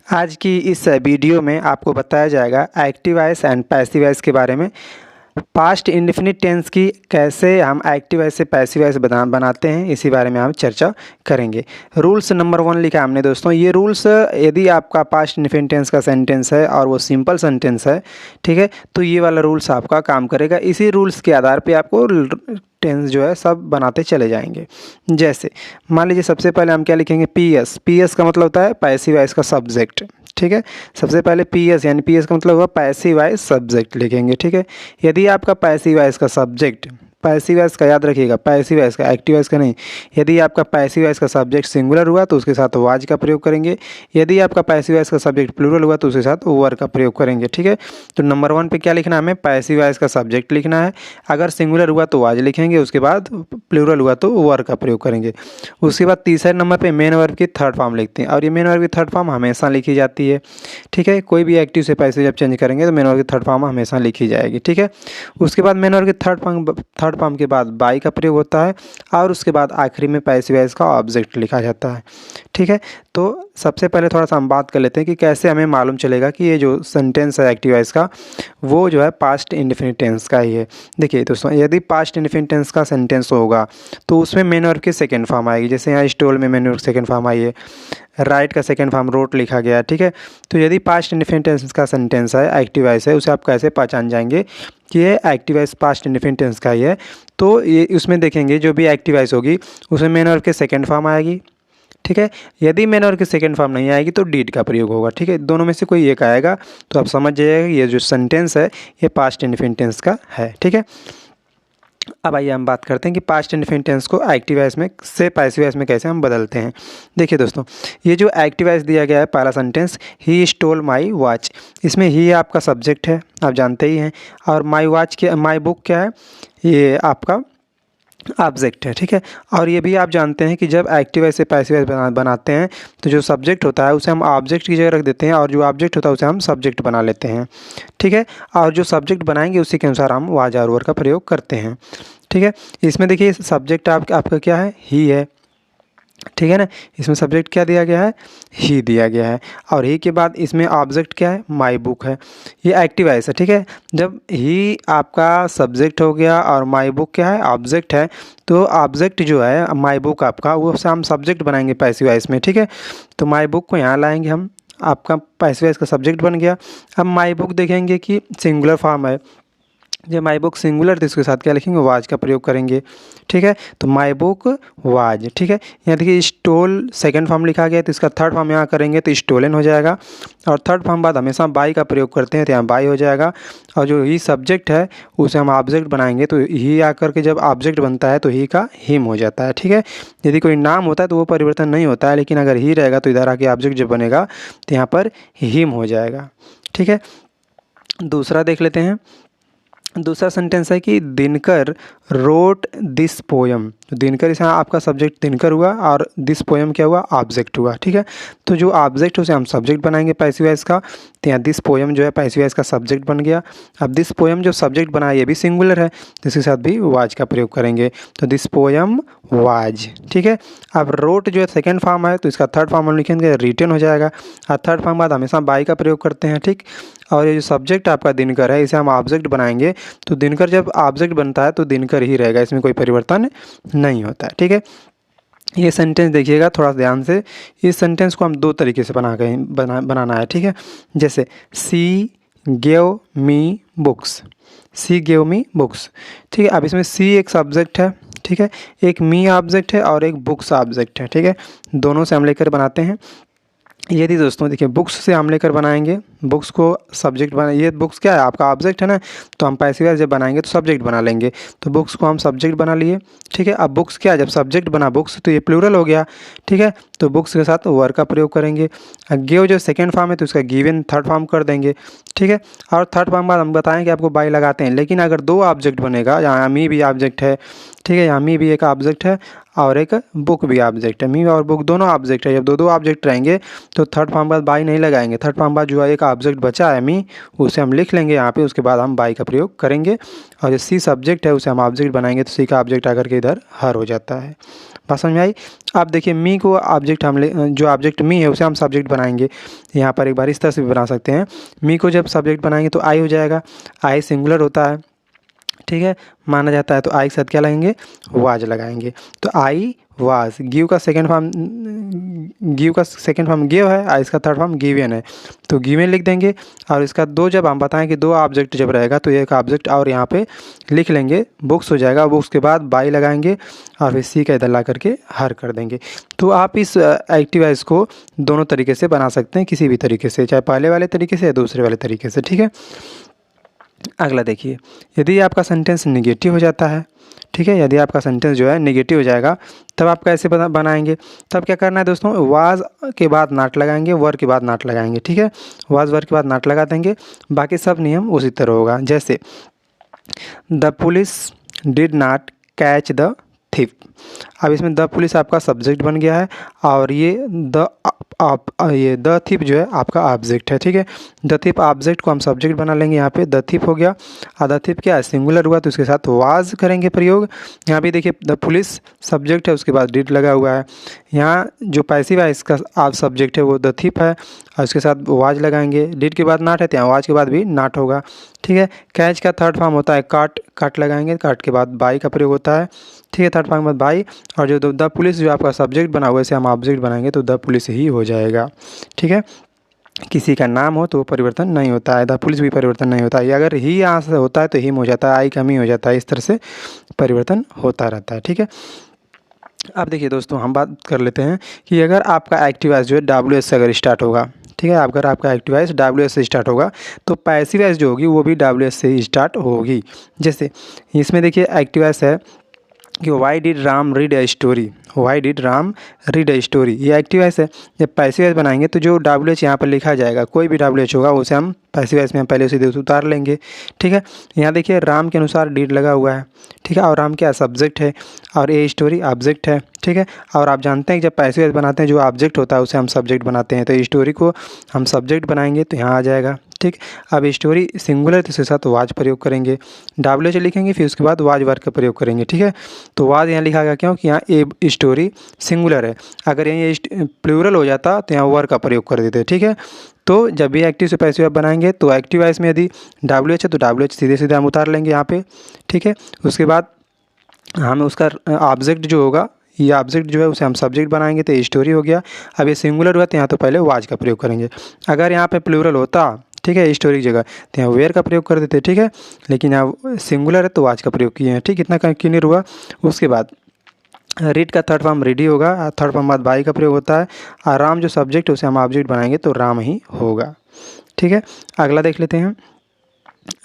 आज की इस वीडियो में आपको बताया जाएगा active voice and passive voice के बारे में। पास्ट इंडेफिनिट टेंस की कैसे हम एक्टिव वॉइस से पैसिव वॉइस बनाते हैं, इसी बारे में हम चर्चा करेंगे। रूल्स नंबर 1 लिखा हमने दोस्तों। ये रूल्स यदि आपका पास्ट इंडेफिनिट टेंस का सेंटेंस है और वो सिंपल सेंटेंस है, ठीक है, तो ये वाला रूल्स आपका काम करेगा। इसी रूल्स के आधार पे आपको टेंस जो है सब बनाते चले जाएंगे। जैसे मान लीजिए सबसे पहले हम क्या लिखेंगे, पीएस। पीएस का मतलब होता है पैसिव वॉइस का सब्जेक्ट, ठीक है। सबसे पहले पीएस यानी पीएस का मतलब हुआ पैसिव वॉइस सब्जेक्ट लिखेंगे, ठीक है। यदि आपका पैसिव वॉइस का सब्जेक्ट, पैसिव वॉइस का याद रखिएगा, पैसिव वॉइस का, एक्टिव वॉइस का नहीं। यदि आपका पैसिव वॉइस का सब्जेक्ट सिंगुलर हुआ तो उसके साथ वाज का प्रयोग करेंगे। यदि आपका पैसिव वॉइस का सब्जेक्ट प्लूरल हुआ तो उसके साथ वर का प्रयोग करेंगे, ठीक है। तो नंबर 1 पे क्या लिखना है हमें, पैसिव वॉइस का सब्जेक्ट लिखना है। अगर सिंगुलर हुआ तो वाज लिखेंगे, उसके बाद प्लूरल हुआ तो वर का प्रयोग करेंगे। उसके बाद तीसरे नंबर पे मेन वर्ब की थर्ड फॉर्म लिखते हैं, और ये मेन वर्ब की थर्ड फॉर्म हमेशा लिखी जाती है, ठीक है। कोई भी एक्टिव से पैसिव जब चेंज करेंगे तो मेन वर्ब की थर्ड फॉर्म हमेशा लिखी जाएगी, ठीक है। उसके बाद मेन वर्ब की थर्ड फॉर्म के बाद बाई का प्रयोग होता है, और उसके बाद आखिरी में पैसिव वॉइस का ऑब्जेक्ट लिखा जाता है, ठीक है। तो सबसे पहले थोड़ा सा हम बात कर लेते हैं कि कैसे हमें मालूम चलेगा कि ये जो सेंटेंस है एक्टिव वॉइस का, वो जो है पास्ट इंडेफिनिट टेंस का ही है। देखिए दोस्तों, यदि पास्ट इंडेफिनिट टेंस का सेंटेंस होगा तो उसमें मेन वर्ब की सेकेंड फॉर्म आएगी। जैसे यहाँ स्टोल में main verb second form I है, राइट का सेकेंड फॉर्म रोट लिखा गया, ठीक है। तो यदि पास्ट इंडेफिनिट टेंस का सेंटेंस है, एक्टिव वॉइस है, उसे आप कैसे पहचान जाएंगे कि ये active voice past indefinite tense का ही है। तो ये उसमें देखेंगे जो भी एक्टिव वॉइस होगी उसमें मेन वर्ब की सेकेंड फॉर्म आएगी, ठीक है। यदि मेन वर्ब की सेकेंड फॉर्म नहीं आएगी तो डीड का प्रयोग होगा, ठीक है। दोनों में से कोई एक आएगा तो आप समझ जाइएगा कि ये जो सेंटेंस है ये पास्ट इंडेफिनिट टेंस का है, ठीक है। अब आइए हम बात करते हैं कि पास्ट इंडेफिनिट टेंस को एक्टिव वॉइस में से पैसिव वॉइस में कैसे हम बदलते हैं। देखिए दोस्तों, ये जो एक्टिव वॉइस दिया गया है पहला sentence, he stole my watch, इसमें ही आपका सब्जेक्ट है, आप जानते ही हैं, और माई वॉच क्या, माई बुक क्या है, ये आपका ऑब्जेक्ट है, ठीक है। और ये भी आप जानते हैं कि जब एक्टिव वॉइस से पैसिव वॉइस बनाते हैं तो जो सब्जेक्ट होता है उसे हम ऑब्जेक्ट की जगह रख देते हैं, और जो ऑब्जेक्ट होता है उसे हम सब्जेक्ट बना लेते हैं, ठीक है। और जो सब्जेक्ट बनाएंगे उसी के अनुसार हम वाज और वर का प्रयोग करते हैं, ठीक है। इसमें देखिए सब्जेक्ट आपका क्या है, ही है, ठीक है ना। इसमें सब्जेक्ट क्या दिया गया है, ही दिया गया है, और ही के बाद इसमें ऑब्जेक्ट क्या है, माई बुक है। ये एक्टिव वॉइस है, ठीक है। जब ही आपका सब्जेक्ट हो गया और माई बुक क्या है, ऑब्जेक्ट है, तो ऑब्जेक्ट जो है माई बुक आपका, वो हम सब्जेक्ट बनाएंगे पैसिव वॉइस में, ठीक है। तो माई बुक को यहाँ लाएंगे हम, आपका पैसिव वॉइस का सब्जेक्ट बन गया। अब माई बुक देखेंगे कि सिंगुलर फॉर्म है, जब माई बुक सिंगुलर तो इसके साथ क्या लिखेंगे, वाज का प्रयोग करेंगे, ठीक है। तो माई बुक वाज, ठीक है। यहाँ देखिए स्टोल सेकंड फॉर्म लिखा गया है तो इसका थर्ड फॉर्म यहाँ करेंगे तो स्टोलन हो जाएगा, और थर्ड फॉर्म बाद हमेशा बाई का प्रयोग करते हैं तो यहाँ बाई हो जाएगा। और जो ही सब्जेक्ट है उसे हम ऑब्जेक्ट बनाएंगे तो ही आकर के जब ऑब्जेक्ट बनता है तो ही का हिम हो जाता है, ठीक है। यदि कोई नाम होता है तो वो परिवर्तन नहीं होता है, लेकिन अगर ही रहेगा तो इधर आके ऑब्जेक्ट जब बनेगा तो यहाँ पर हिम हो जाएगा, ठीक है। दूसरा देख लेते हैं। दूसरा सेंटेंस है कि दिनकर रोट दिस पोयम। तो दिनकर इसमें आपका सब्जेक्ट दिनकर हुआ और दिस पोयम क्या हुआ, ऑब्जेक्ट हुआ, ठीक है। तो जो ऑब्जेक्ट उसे हम सब्जेक्ट बनाएंगे पैसिव वॉइस का, तो यहाँ दिस पोयम जो है पैसिव वॉइस का सब्जेक्ट बन गया। अब दिस पोयम जो सब्जेक्ट बना ये भी सिंगुलर है तो इसके साथ भी वाज का प्रयोग करेंगे, तो दिस पोयम वाज, ठीक है। अब रोट जो है सेकेंड फॉर्म है तो इसका थर्ड फॉर्म हम लिखेंगे रिटन हो जाएगा, और थर्ड फॉर्म बाद हमेशा बाई का प्रयोग करते हैं, ठीक। और ये जो सब्जेक्ट आपका दिनकर है इसे हम ऑब्जेक्ट बनाएंगे तो दिनकर जब ऑब्जेक्ट बनता है तो दिनकर ही रहेगा, इसमें कोई परिवर्तन नहीं होता है, ठीक है। ये सेंटेंस देखिएगा थोड़ा ध्यान से, इस सेंटेंस को हम दो तरीके से बनाना है, ठीक है। जैसे सी गेव मी बुक्स, सी गेव मी बुक्स, ठीक है। अब इसमें सी एक सब्जेक्ट है, ठीक है, एक मी ऑब्जेक्ट है और एक बुक्स ऑब्जेक्ट है, ठीक है। दोनों से हम लेकर बनाते हैं। यदि दोस्तों देखिए बुक्स से हम लेकर बनाएंगे, बुक्स को सब्जेक्ट बना, ये बुक्स क्या है आपका ऑब्जेक्ट है ना, तो हम पैसिव वॉइस जब बनाएंगे तो सब्जेक्ट बना लेंगे, तो बुक्स को हम सब्जेक्ट बना लिए, ठीक है। अब बुक्स क्या है, जब सब्जेक्ट बना बुक्स तो ये प्लूरल हो गया, ठीक है। तो बुक्स के साथ वर का प्रयोग करेंगे। गिव जो सेकेंड फॉर्म है तो उसका गिवन थर्ड फॉर्म कर देंगे, ठीक है। और थर्ड फॉर्म बाद हम बताएं कि आपको बाई लगाते हैं, लेकिन अगर दो ऑब्जेक्ट बनेगा, यहाँ मी भी ऑब्जेक्ट है, ठीक है। यहाँ मी भी एक ऑब्जेक्ट है और एक बुक भी ऑब्जेक्ट है। मी और बुक दोनों ऑब्जेक्ट है। जब दो ऑब्जेक्ट रहेंगे तो थर्ड फॉर्म बाद बाई नहीं लगाएंगे। थर्ड फॉर्म बाद जो है एक ऑब्जेक्ट बचा है मी, उसे हम लिख लेंगे यहाँ पे, उसके बाद हम बाई का प्रयोग करेंगे। और जो सी सब्जेक्ट है उसे हम ऑब्जेक्ट बनाएंगे तो सी का ऑब्जेक्ट आकर के इधर हर हो जाता है। बात समझ में आई? आप देखिए मी को ऑब्जेक्ट जो ऑब्जेक्ट मी है उसे हम सब्जेक्ट बनाएंगे। यहाँ पर एक बार इस तरह से भी बना सकते हैं। मी को जब सब्जेक्ट बनाएंगे तो आई हो जाएगा। आई सिंगुलर होता है, ठीक है, माना जाता है। तो आई के साथ क्या लगाएंगे? वाज लगाएंगे। तो आई वाज। गिव का सेकंड फॉर्म गिव है और इसका थर्ड फॉर्म गिवन है, तो गिवन लिख देंगे। और इसका दो, जब हम बताएं कि दो ऑब्जेक्ट जब रहेगा तो एक ऑब्जेक्ट और यहाँ पे लिख लेंगे, बुक्स हो जाएगा। बुक्स के बाद बाई लगाएंगे और फिर सी का इधर ला करके हर कर देंगे। तो आप इस एक्टिवाइज को दोनों तरीके से बना सकते हैं, किसी भी तरीके से, चाहे पहले वाले तरीके से या दूसरे वाले तरीके से, ठीक है। अगला देखिए, यदि आपका सेंटेंस निगेटिव हो जाता है, ठीक है, यदि आपका सेंटेंस जो है निगेटिव हो जाएगा, तब आप कैसे बनाएंगे? तब क्या करना है दोस्तों? वाज के बाद नाट लगाएंगे, वर के बाद नाट लगाएंगे, ठीक है। वाज वर के बाद नाट लगा देंगे, बाकी सब नियम उसी तरह होगा। जैसे the police did not catch the thief. अब इसमें द पुलिस आपका सब्जेक्ट बन गया है और ये द थिप जो है आपका ऑब्जेक्ट है, ठीक है। द थिप ऑब्जेक्ट को हम सब्जेक्ट बना लेंगे। यहाँ पे द थिप हो गया और द थिप क्या है? सिंगुलर हुआ तो उसके साथ वाज करेंगे प्रयोग। यहाँ पे देखिए द पुलिस सब्जेक्ट है, उसके बाद डिड लगा हुआ है। यहाँ जो पैसिव है इसका आप सब्जेक्ट है वो द थिप है और उसके साथ वाज लगाएंगे। डिड के बाद नाट है तो यहाँ वाज के बाद भी नाट होगा, ठीक है। कैच का थर्ड फॉर्म होता है काट लगाएंगे, काट के बाद बाई का प्रयोग होता है, ठीक है। थर्ड फॉर्म के बाद बाई। और जो द पुलिस जो आपका सब्जेक्ट बना हुआ है इसे हम ऑब्जेक्ट बनाएंगे तो द पुलिस ही हो जाएगा, ठीक है। किसी का नाम हो तो वो परिवर्तन नहीं होता है, द पुलिस भी परिवर्तन नहीं होता है। अगर ही यहाँ से होता है तो हिम हो जाता है, आई का मी हो जाता है। इस तरह से परिवर्तन होता रहता है, ठीक है। अब देखिए दोस्तों, हम बात कर लेते हैं कि अगर आपका एक्टिवाइज जो है WS से अगर स्टार्ट होगा, ठीक है, अगर आपका एक्टिवाइज WS से स्टार्ट होगा तो पैसिवाइज जो होगी वो भी WS से ही स्टार्ट होगी। जैसे इसमें देखिए एक्टिवाइज है कि why did Ram read a story, why did Ram read a story, ये एक्टिवाइज है। जब पैसिवाइज बनाएंगे तो जो WH यहाँ पर लिखा जाएगा, कोई भी WH होगा उसे हम पैसिवाइज में हम पहले उसे उतार लेंगे, ठीक है। यहाँ देखिए राम के अनुसार डिड लगा हुआ है, ठीक है, और राम क्या सब्जेक्ट है और ए स्टोरी ऑब्जेक्ट है, ठीक है। और आप जानते हैं कि जब पैसिवाइज बनाते हैं जो ऑब्जेक्ट होता है उसे हम सब्जेक्ट बनाते हैं, तो स्टोरी को हम सब्जेक्ट बनाएंगे तो यहाँ आ जाएगा, ठीक। अब स्टोरी सिंगुलर तो उसके साथ वाज प्रयोग करेंगे, WH लिखेंगे, फिर उसके बाद वाज वर्ग का प्रयोग करेंगे, ठीक है। तो वाज यहाँ लिखा गया क्योंकि यहाँ ए स्टोरी सिंगुलर है। अगर यहाँ प्लूरल हो जाता तो यहाँ वर्ग का प्रयोग कर देते, ठीक है। तो जब भी एक्टिव से पैसिव बनाएंगे तो एक्टिवाइज में यदि WH है तो WH सीधे सीधे हम उतार लेंगे यहाँ पे, ठीक है। उसके बाद हम उसका ऑब्जेक्ट जो होगा, ये ऑब्जेक्ट जो है उसे हम सब्जेक्ट बनाएंगे तो स्टोरी हो गया। अब ये सिंगुलर हुआ तो यहाँ तो पहले वाज का प्रयोग करेंगे। अगर यहाँ पे प्लूरल होता, ठीक है, स्टोरी की जगह तो यहाँ वेयर का प्रयोग कर देते, ठीक है, लेकिन यहाँ सिंगुलर है तो वाज का प्रयोग किए हैं, ठीक। इतना क्लियर हुआ। उसके बाद रीड का थर्ड फॉर्म रेडी होगा, थर्ड फॉर्म बाद बाई का प्रयोग होता है और राम जो सब्जेक्ट है उसे हम ऑब्जेक्ट बनाएंगे तो राम ही होगा, ठीक है। अगला देख लेते हैं।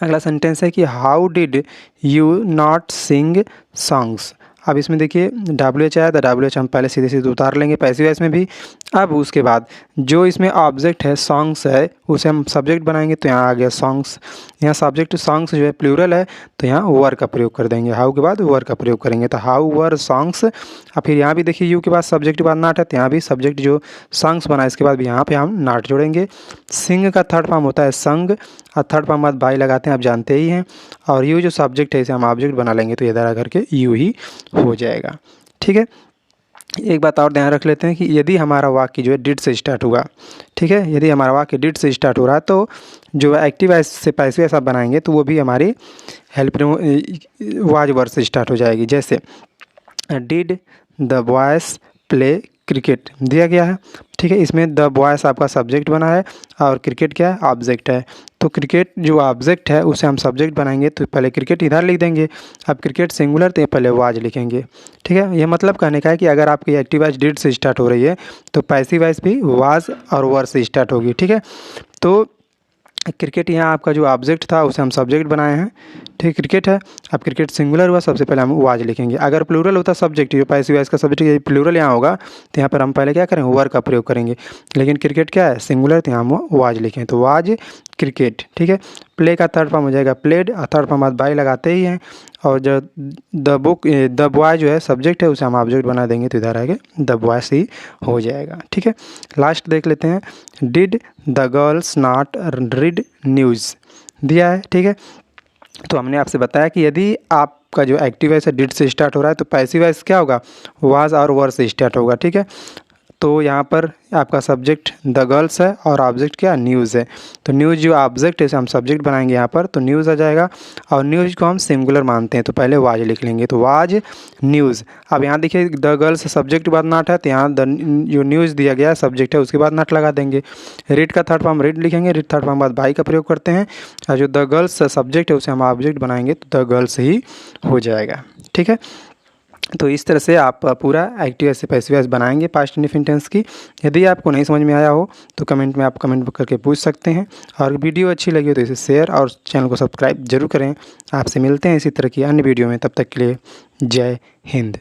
अगला सेंटेंस है कि how did you not sing songs. अब इसमें देखिए WH आया तो WH हम पहले सीधे सीधे उतार लेंगे पैसिवाइज में भी। अब उसके बाद जो इसमें ऑब्जेक्ट है सॉन्ग्स है उसे हम सब्जेक्ट बनाएंगे तो यहाँ आ गया सॉन्ग्स। यहाँ सब्जेक्ट सॉन्ग्स जो है प्लूरल है तो यहाँ वर का प्रयोग कर देंगे, हाउ के बाद वर का प्रयोग करेंगे तो हाउ वर सॉन्ग्स। और फिर यहाँ भी देखिए यू के बाद सब्जेक्ट के बाद नाट है तो यहाँ भी सब्जेक्ट जो सॉन्ग्स बना इसके बाद भी यहाँ पे हम नाट जोड़ेंगे। सिंग का थर्ड फॉर्म होता है संग और थर्ड फॉर्म बाद बाई लगाते हैं, आप जानते ही हैं। और यू जो सब्जेक्ट है इसे हम ऑब्जेक्ट बना लेंगे तो इधर आकर के यू ही हो जाएगा, ठीक है। एक बात और ध्यान रख लेते हैं कि यदि हमारा वाक्य जो है डिड से स्टार्ट हुआ, ठीक है, यदि हमारा वाक्य डिड से स्टार्ट हो रहा है तो जो एक्टिव से पैसिव ऐसा बनाएंगे तो वो भी हमारी हेल्प वाज वर्ड से स्टार्ट हो जाएगी। जैसे did the boys play cricket दिया गया है, ठीक है। इसमें द बॉयज़ आपका सब्जेक्ट बना है और क्रिकेट क्या है ऑब्जेक्ट है। तो क्रिकेट जो ऑब्जेक्ट है उसे हम सब्जेक्ट बनाएंगे तो पहले क्रिकेट इधर लिख देंगे। अब क्रिकेट सिंगुलर तो पहले वाज लिखेंगे, ठीक है। यह मतलब कहने का है कि अगर आपकी एक्टिवाइज डिड से स्टार्ट हो रही है तो पैसिवाइज भी वाज और वर से स्टार्ट होगी, ठीक है। तो क्रिकेट यहाँ आपका जो ऑब्जेक्ट था उसे हम सब्जेक्ट बनाए हैं, ठीक, क्रिकेट है। अब क्रिकेट सिंगुलर हुआ सबसे पहले हम वाज लिखेंगे। अगर प्लूरल होता सब्जेक्ट जो पैसिवाइज का सब्जेक्ट यदि प्लूरल यहाँ होगा तो यहाँ पर हम पहले क्या करेंगे वर का प्रयोग करेंगे, लेकिन क्रिकेट क्या है सिंगुलर तो यहाँ हम वाज लिखें तो वाज क्रिकेट, ठीक है। प्ले का थर्ड फॉर्म हो जाएगा प्लेड, और थर्ड फॉर्म बाद बाय लगाते ही हैं, और जो द बॉय जो है सब्जेक्ट है उसे हम ऑब्जेक्ट बना देंगे, तो इधर आएगा द बॉय से ही हो जाएगा, ठीक है। लास्ट देख लेते हैं, did the girls not read news दिया है, ठीक है। तो हमने आपसे बताया कि यदि आपका जो एक्टिव वॉइस है डिड से स्टार्ट हो रहा है तो पैसिव वॉइस क्या होगा, वाज और वर से स्टार्ट होगा, ठीक है। तो यहाँ पर आपका सब्जेक्ट द गर्ल्स है और ऑब्जेक्ट क्या न्यूज़ है, तो न्यूज़ जो ऑब्जेक्ट है हम सब्जेक्ट बनाएंगे यहाँ पर, तो न्यूज़ आ जाएगा, और न्यूज़ को हम सिंगुलर मानते हैं तो पहले वाज लिख लेंगे, तो वाज न्यूज़। अब यहाँ देखिए द गर्ल्स सब्जेक्ट के बाद नॉट है, तो यहाँ द जो न्यूज़ दिया गया है सब्जेक्ट है उसके बाद नॉट लगा देंगे। रीड का थर्ड फॉर्म रीड लिखेंगे, रीड थर्ड फॉर्म बाद बाई का प्रयोग करते हैं, और जो द गर्ल्स सब्जेक्ट है उसे हम ऑब्जेक्ट बनाएंगे तो द गर्ल्स ही हो जाएगा, ठीक है। तो इस तरह से आप पूरा एक्टिव वॉइस से पैसिव वॉइस बनाएंगे पास्ट इंडेफिनिट टेंस की। यदि आपको नहीं समझ में आया हो तो कमेंट में आप कमेंट करके पूछ सकते हैं, और वीडियो अच्छी लगी हो तो इसे शेयर और चैनल को सब्सक्राइब जरूर करें। आपसे मिलते हैं इसी तरह की अन्य वीडियो में, तब तक के लिए जय हिंद।